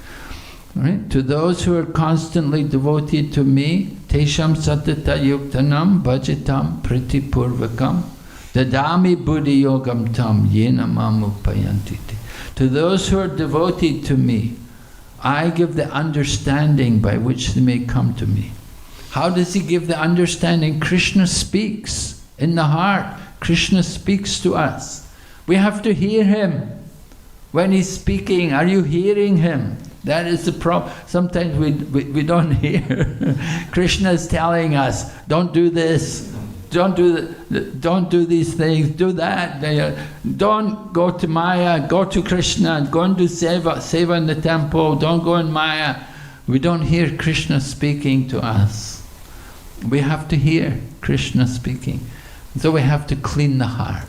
Right? To those who are constantly devoted to me, Tesham Satata Yuktanam Bhajitam Pritipurvakam Dadami Buddhi Yogam Tam Yena Mamupayantiti. To those who are devoted to me, I give the understanding by which they may come to me. How does he give the understanding? Krishna speaks in the heart. Krishna speaks to us. We have to hear him. When he's speaking, are you hearing him? That is the problem. Sometimes we don't hear. Krishna is telling us, don't do this, don't do these things, do that. Don't go to Maya, go to Krishna, go and do seva in the temple, don't go in Maya. We don't hear Krishna speaking to us. We have to hear Krishna speaking. So we have to clean the heart.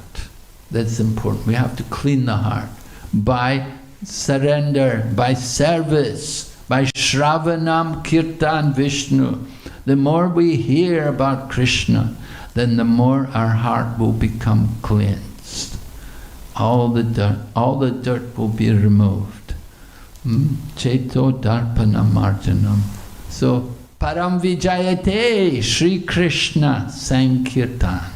That's important. We have to clean the heart by surrender, by service, by Shravanam Kirtan Vishnu. The more we hear about Krishna, then the more our heart will become cleansed. All the dirt will be removed. Cheto Darpanam Marjanam. So, Param Vijayate Sri Krishna Sankirtan.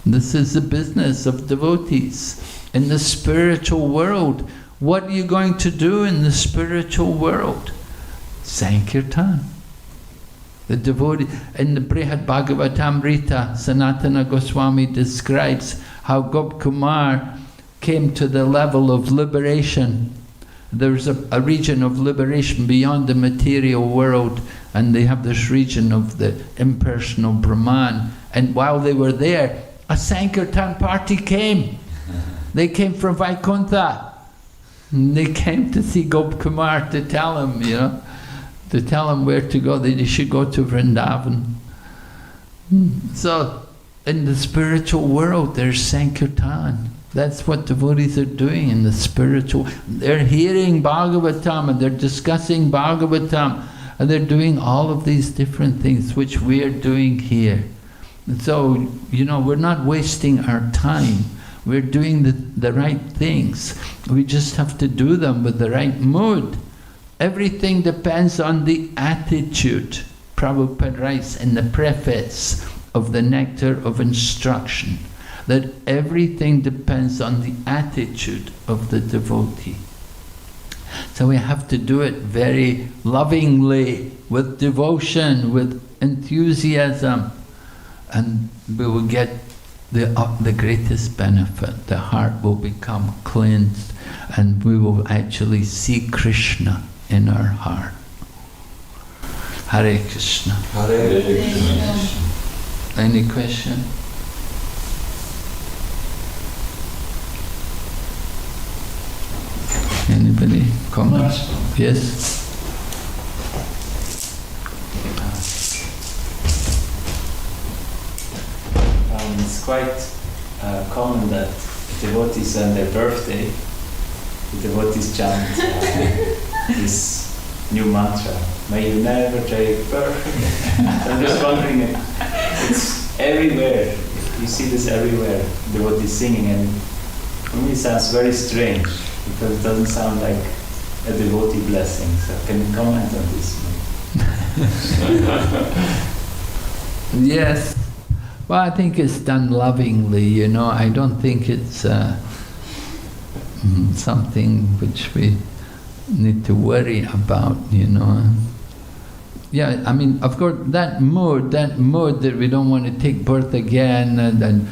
This is the business of devotees. In the spiritual world, what are you going to do in the spiritual world? Sankirtan. The devotee, in the Brihad Bhagavatamrita, Sanatana Goswami describes how Gopkumar came to the level of liberation. There's a region of liberation beyond the material world, and they have this region of the impersonal Brahman. And while they were there, a Sankirtan party came. They came from Vaikuntha. They came to see Gopkumar to tell him, to tell him where to go. They should go to Vrindavan. So, in the spiritual world, there's Sankirtan. That's what devotees are doing in the spiritual. They're hearing Bhagavatam and they're discussing Bhagavatam and they're doing all of these different things which we are doing here. And so, we're not wasting our time. We're doing the right things. We just have to do them with the right mood. Everything depends on the attitude. Prabhupada writes in the preface of the Nectar of Instruction that everything depends on the attitude of the devotee. So we have to do it very lovingly, with devotion, with enthusiasm, and we will get the greatest benefit. The heart will become cleansed and we will actually see Krishna in our heart. Hare Krishna. Hare Krishna. Any question? Anybody? Comments? Yes? It's quite common that devotees on their birthday, the devotees chant this new mantra, may you never take birth. I'm just wondering, it's everywhere. You see this everywhere, devotees singing, and for me it sounds very strange because it doesn't sound like a devotee blessing. So can you comment on this? Yes. Well, I think it's done lovingly, I don't think it's something which we need to worry about, Yeah, I mean, of course, that mood that we don't want to take birth again, and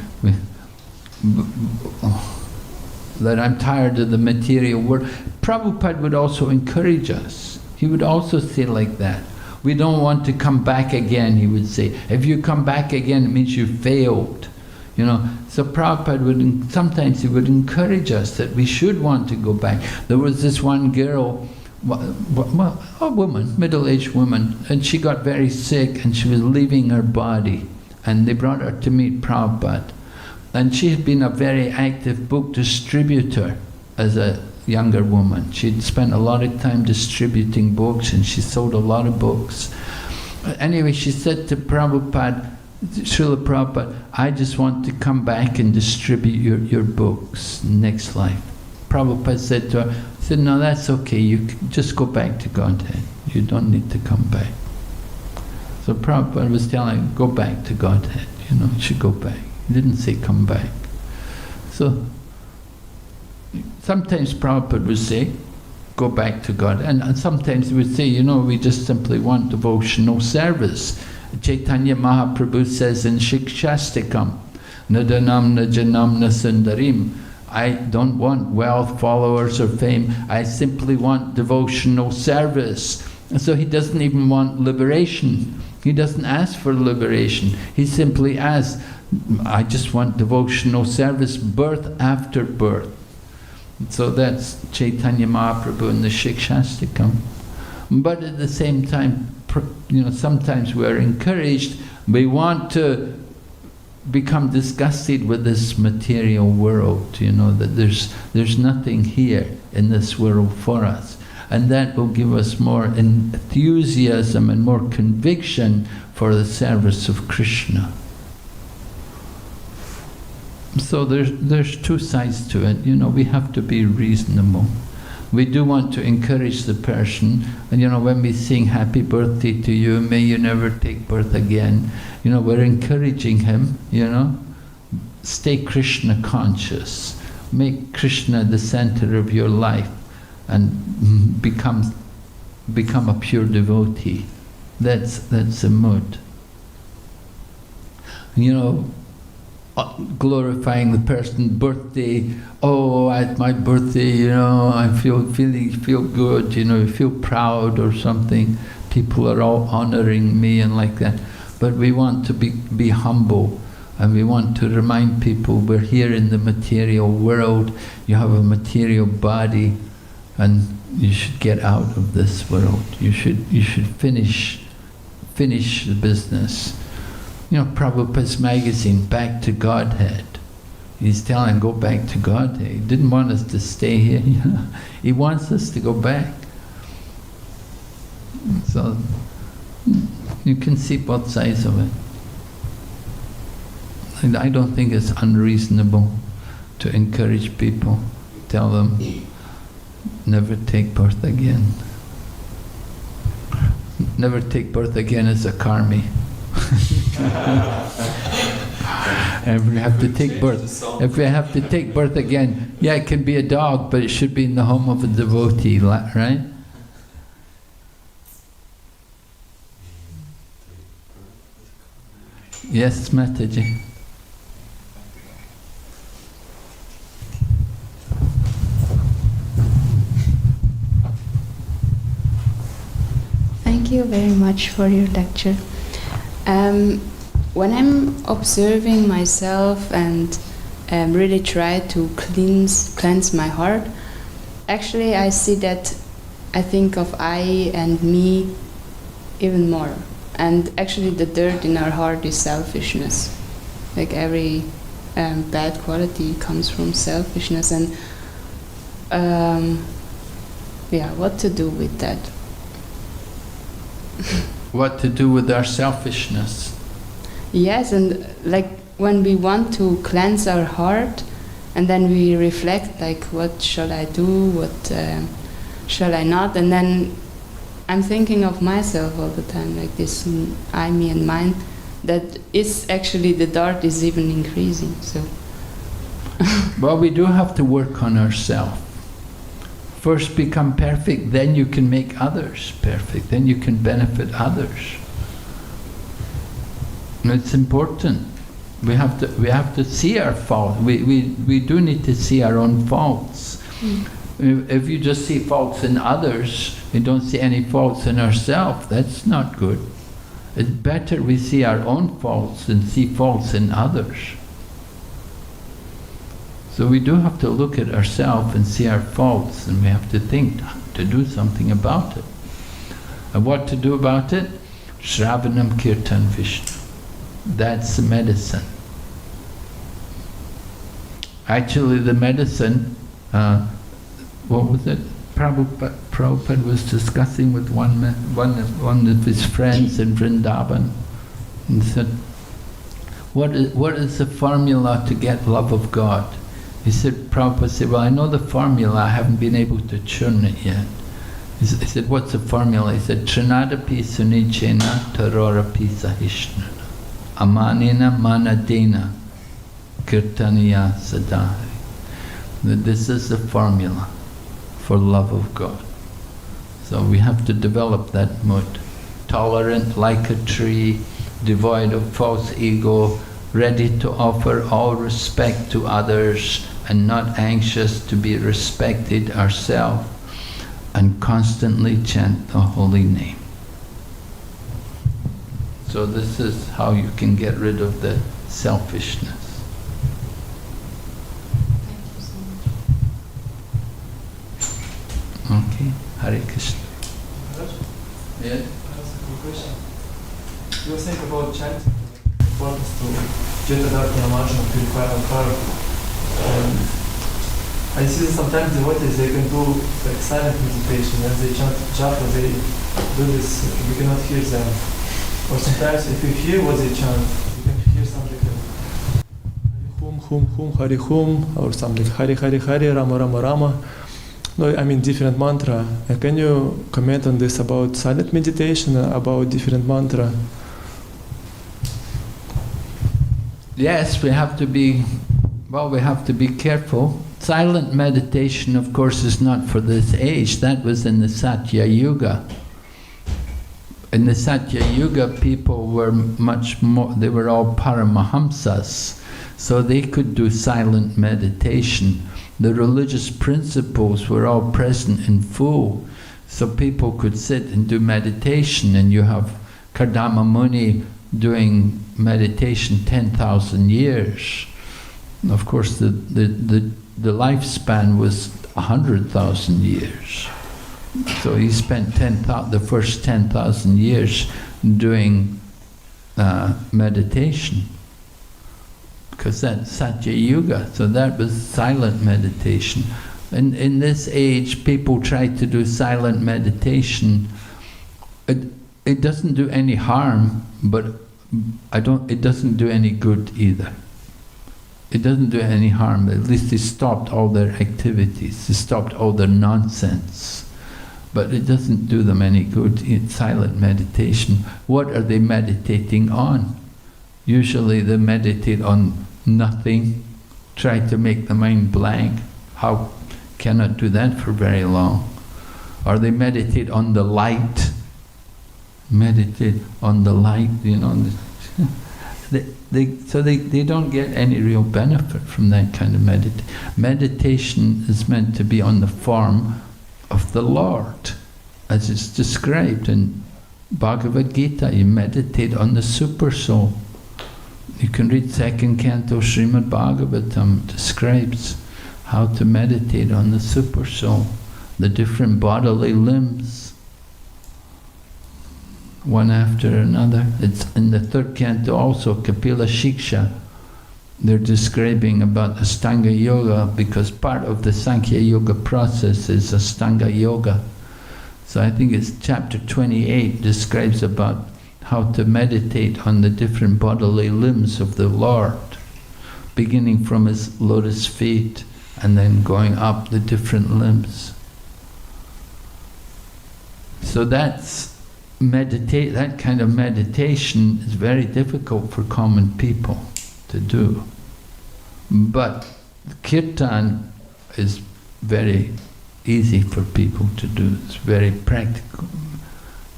that I'm tired of the material world. Prabhupada would also encourage us. He would also say like that. We don't want to come back again, he would say. If you come back again, it means you failed. So Prabhupada sometimes he would encourage us that we should want to go back. There was this one girl, a woman, middle-aged woman, and she got very sick and she was leaving her body. And they brought her to meet Prabhupada. And she had been a very active book distributor as a younger woman. She'd spent a lot of time distributing books and she sold a lot of books. Anyway, she said to Prabhupada, Srila Prabhupada, I just want to come back and distribute your books next life. Prabhupada said to her, no, that's okay, you just go back to Godhead. You don't need to come back. So Prabhupada was telling her, go back to Godhead, you should go back. He didn't say come back. So sometimes Prabhupada would say, go back to God. And sometimes he would say, we just simply want devotional service. Chaitanya Mahaprabhu says in Shikshastikam, Nadanam Najanam Nasundarim, I don't want wealth, followers, or fame. I simply want devotional service. And so he doesn't even want liberation. He doesn't ask for liberation. He simply asks, I just want devotional service, birth after birth. So that's Chaitanya Mahaprabhu in the Shikshastikam. But at the same time, sometimes we are encouraged, we want to become disgusted with this material world, you know, that there's nothing here in this world for us. And that will give us more enthusiasm and more conviction for the service of Krishna. So there's two sides to it, you know, we have to be reasonable. We do want to encourage the person, and you know, when we sing happy birthday to you, may you never take birth again, you know, we're encouraging him, you know, stay Krishna conscious, make Krishna the center of your life, and become a pure devotee. That's the mood. You know, glorifying the person's birthday. Oh, at my birthday, you know, I feel good, you know, you feel proud or something. People are all honoring me and like that. But we want to be humble, and we want to remind people we're here in the material world. You have a material body, and you should get out of this world. You should finish the business. You know, Prabhupada's magazine, Back to Godhead. He's telling, go back to Godhead. He didn't want us to stay here. You know? He wants us to go back. So you can see both sides of it. And I don't think it's unreasonable to encourage people, tell them, never take birth again. Never take birth again as a karmi. And if we have to take birth again, yeah, it can be a dog, but it should be in the home of a devotee, right? Yes, Mataji. Thank you very much for your lecture. When I'm observing myself and really try to cleanse my heart, actually I see that I think of I and me even more. And actually the dirt in our heart is selfishness. Like every bad quality comes from selfishness. And yeah, what to do with that? What to do with our selfishness? Yes, and like when we want to cleanse our heart, and then we reflect, like, what shall I do, what shall I not, and then I'm thinking of myself all the time, like this I, me and mine, that is actually the dirt is even increasing, so. Well, we do have to work on ourselves. First become perfect, then you can make others perfect, then you can benefit others. And it's important. We have to see our faults. We do need to see our own faults. If you just see faults in others, we don't see any faults in ourselves, that's not good. It's better we see our own faults than see faults in others. So we do have to look at ourselves and see our faults, and we have to think to do something about it. And what to do about it? Shravanam Kirtan Vishnu. That's the medicine. Actually the medicine, what was it? Prabhupada was discussing with one of his friends in Vrindavan, and said, what is the formula to get love of God? He said, Prabhupada said, well, I know the formula, I haven't been able to churn it yet. He said, what's the formula? He said, Trinadapi sunichena tarorapi sahishnana amanina manadena kirtaniya sadhari. This is the formula for love of God. So we have to develop that mood. Tolerant like a tree, devoid of false ego, ready to offer all respect to others and not anxious to be respected ourselves, and constantly chant the holy name. So this is how you can get rid of the selfishness. Thank you so much. Okay, Hare Krishna. Yeah? I have a question. You think about chanting, want us to Jyotirtha mantra to purify our heart. I see that sometimes devotees, they can do like silent meditation. As they chant japa, they do this, we cannot hear them. Or sometimes if you hear what they chant, you can hear something like Hum Hum Hum Hari Hum, or something Hari Hari Hari Rama Rama Rama. No, I mean different mantra. Can you comment on this about silent meditation, about different mantra? Yes, we have to be careful. Silent meditation, of course, is not for this age. That was in the Satya Yuga. In the Satya Yuga, people were much more, they were all Paramahamsas, so they could do silent meditation. The religious principles were all present in full, so people could sit and do meditation, and you have Kardama Muni doing meditation 10,000 years. Of course, the lifespan was 100,000 years. So he spent the first 10,000 years doing meditation, because that's Satya Yuga. So that was silent meditation. In this age, people try to do silent meditation. It doesn't do any harm, but it doesn't do any good either. It doesn't do any harm. At least they stopped all their activities. They stopped all their nonsense. But it doesn't do them any good in silent meditation. What are they meditating on? Usually they meditate on nothing, try to make the mind blank. How cannot do that for very long? Or they meditate on the light. Meditate on the light, you know. So they don't get any real benefit from that kind of meditation. Meditation is meant to be on the form of the Lord, as it's described in Bhagavad Gita. You meditate on the Super Soul. You can read 2nd Canto Srimad Bhagavatam, describes how to meditate on the Super Soul, the different bodily limbs, one after another. It's in the 3rd canto also, Kapila Shiksha. They're describing about Astanga Yoga, because part of the Sankhya Yoga process is Astanga Yoga. So I think it's chapter 28 describes about how to meditate on the different bodily limbs of the Lord, beginning from his lotus feet and then going up the different limbs. So that kind of meditation is very difficult for common people to do. But kirtan is very easy for people to do. It's very practical,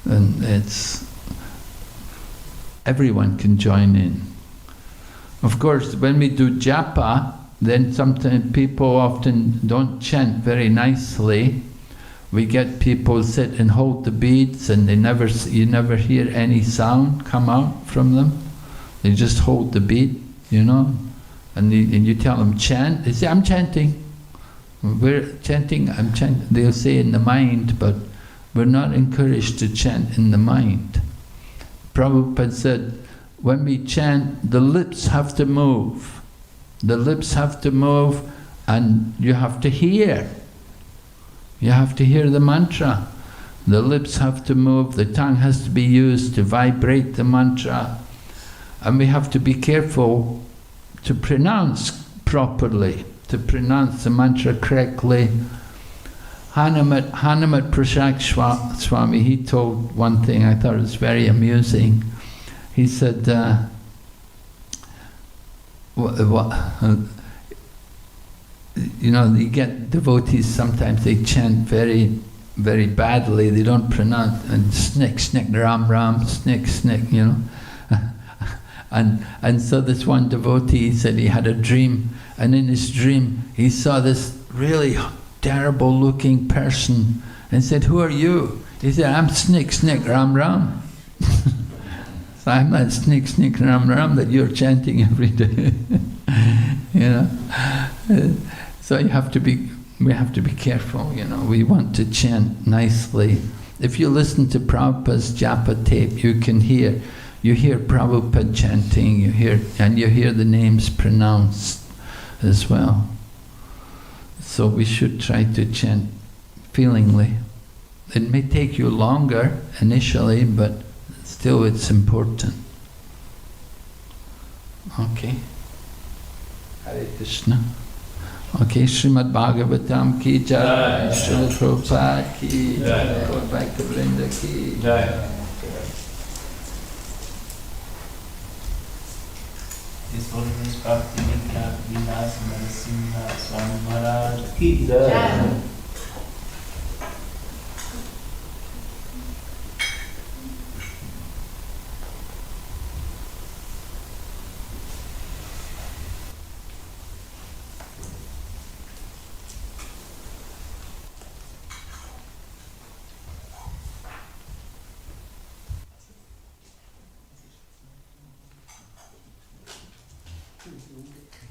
and everyone can join in. Of course, when we do japa, then sometimes people often don't chant very nicely. We get people sit and hold the beads, and you never hear any sound come out from them. They just hold the bead, you know, and you tell them chant. They say, "I'm chanting." We're chanting, I'm chanting. They'll say in the mind, but we're not encouraged to chant in the mind. Prabhupada said, when we chant, the lips have to move. The lips have to move, and you have to hear. You have to hear the mantra. The lips have to move, the tongue has to be used to vibrate the mantra. And we have to be careful to pronounce properly, to pronounce the mantra correctly. Hanumat Prashak Swami, he told one thing I thought was very amusing. He said, you know, you get devotees, sometimes they chant very, very badly, they don't pronounce, and snick, snick, ram, ram, snick, snick, you know. And so this one devotee said he had a dream, and in his dream he saw this really terrible looking person and said, "Who are you?" He said, "I'm Snick, Snick, Ram, Ram." So I'm that Snick, Snick, Ram, Ram that you're chanting every day. You know? So we have to be careful, you know. We want to chant nicely. If you listen to Prabhupada's japa tape, you can hear You hear Prabhupada chanting, you hear the names pronounced as well. So we should try to chant feelingly. It may take you longer initially, but still it's important. Okay. Hare Krishna. Okay, Srimad Bhagavatam ki jai, Srila Prabhupada ki jai, Gaur Bhakta Vrinda ki jai. His Holiness Bhakti Vilas Narasimha Swami Maharaj ki jai. Thank you.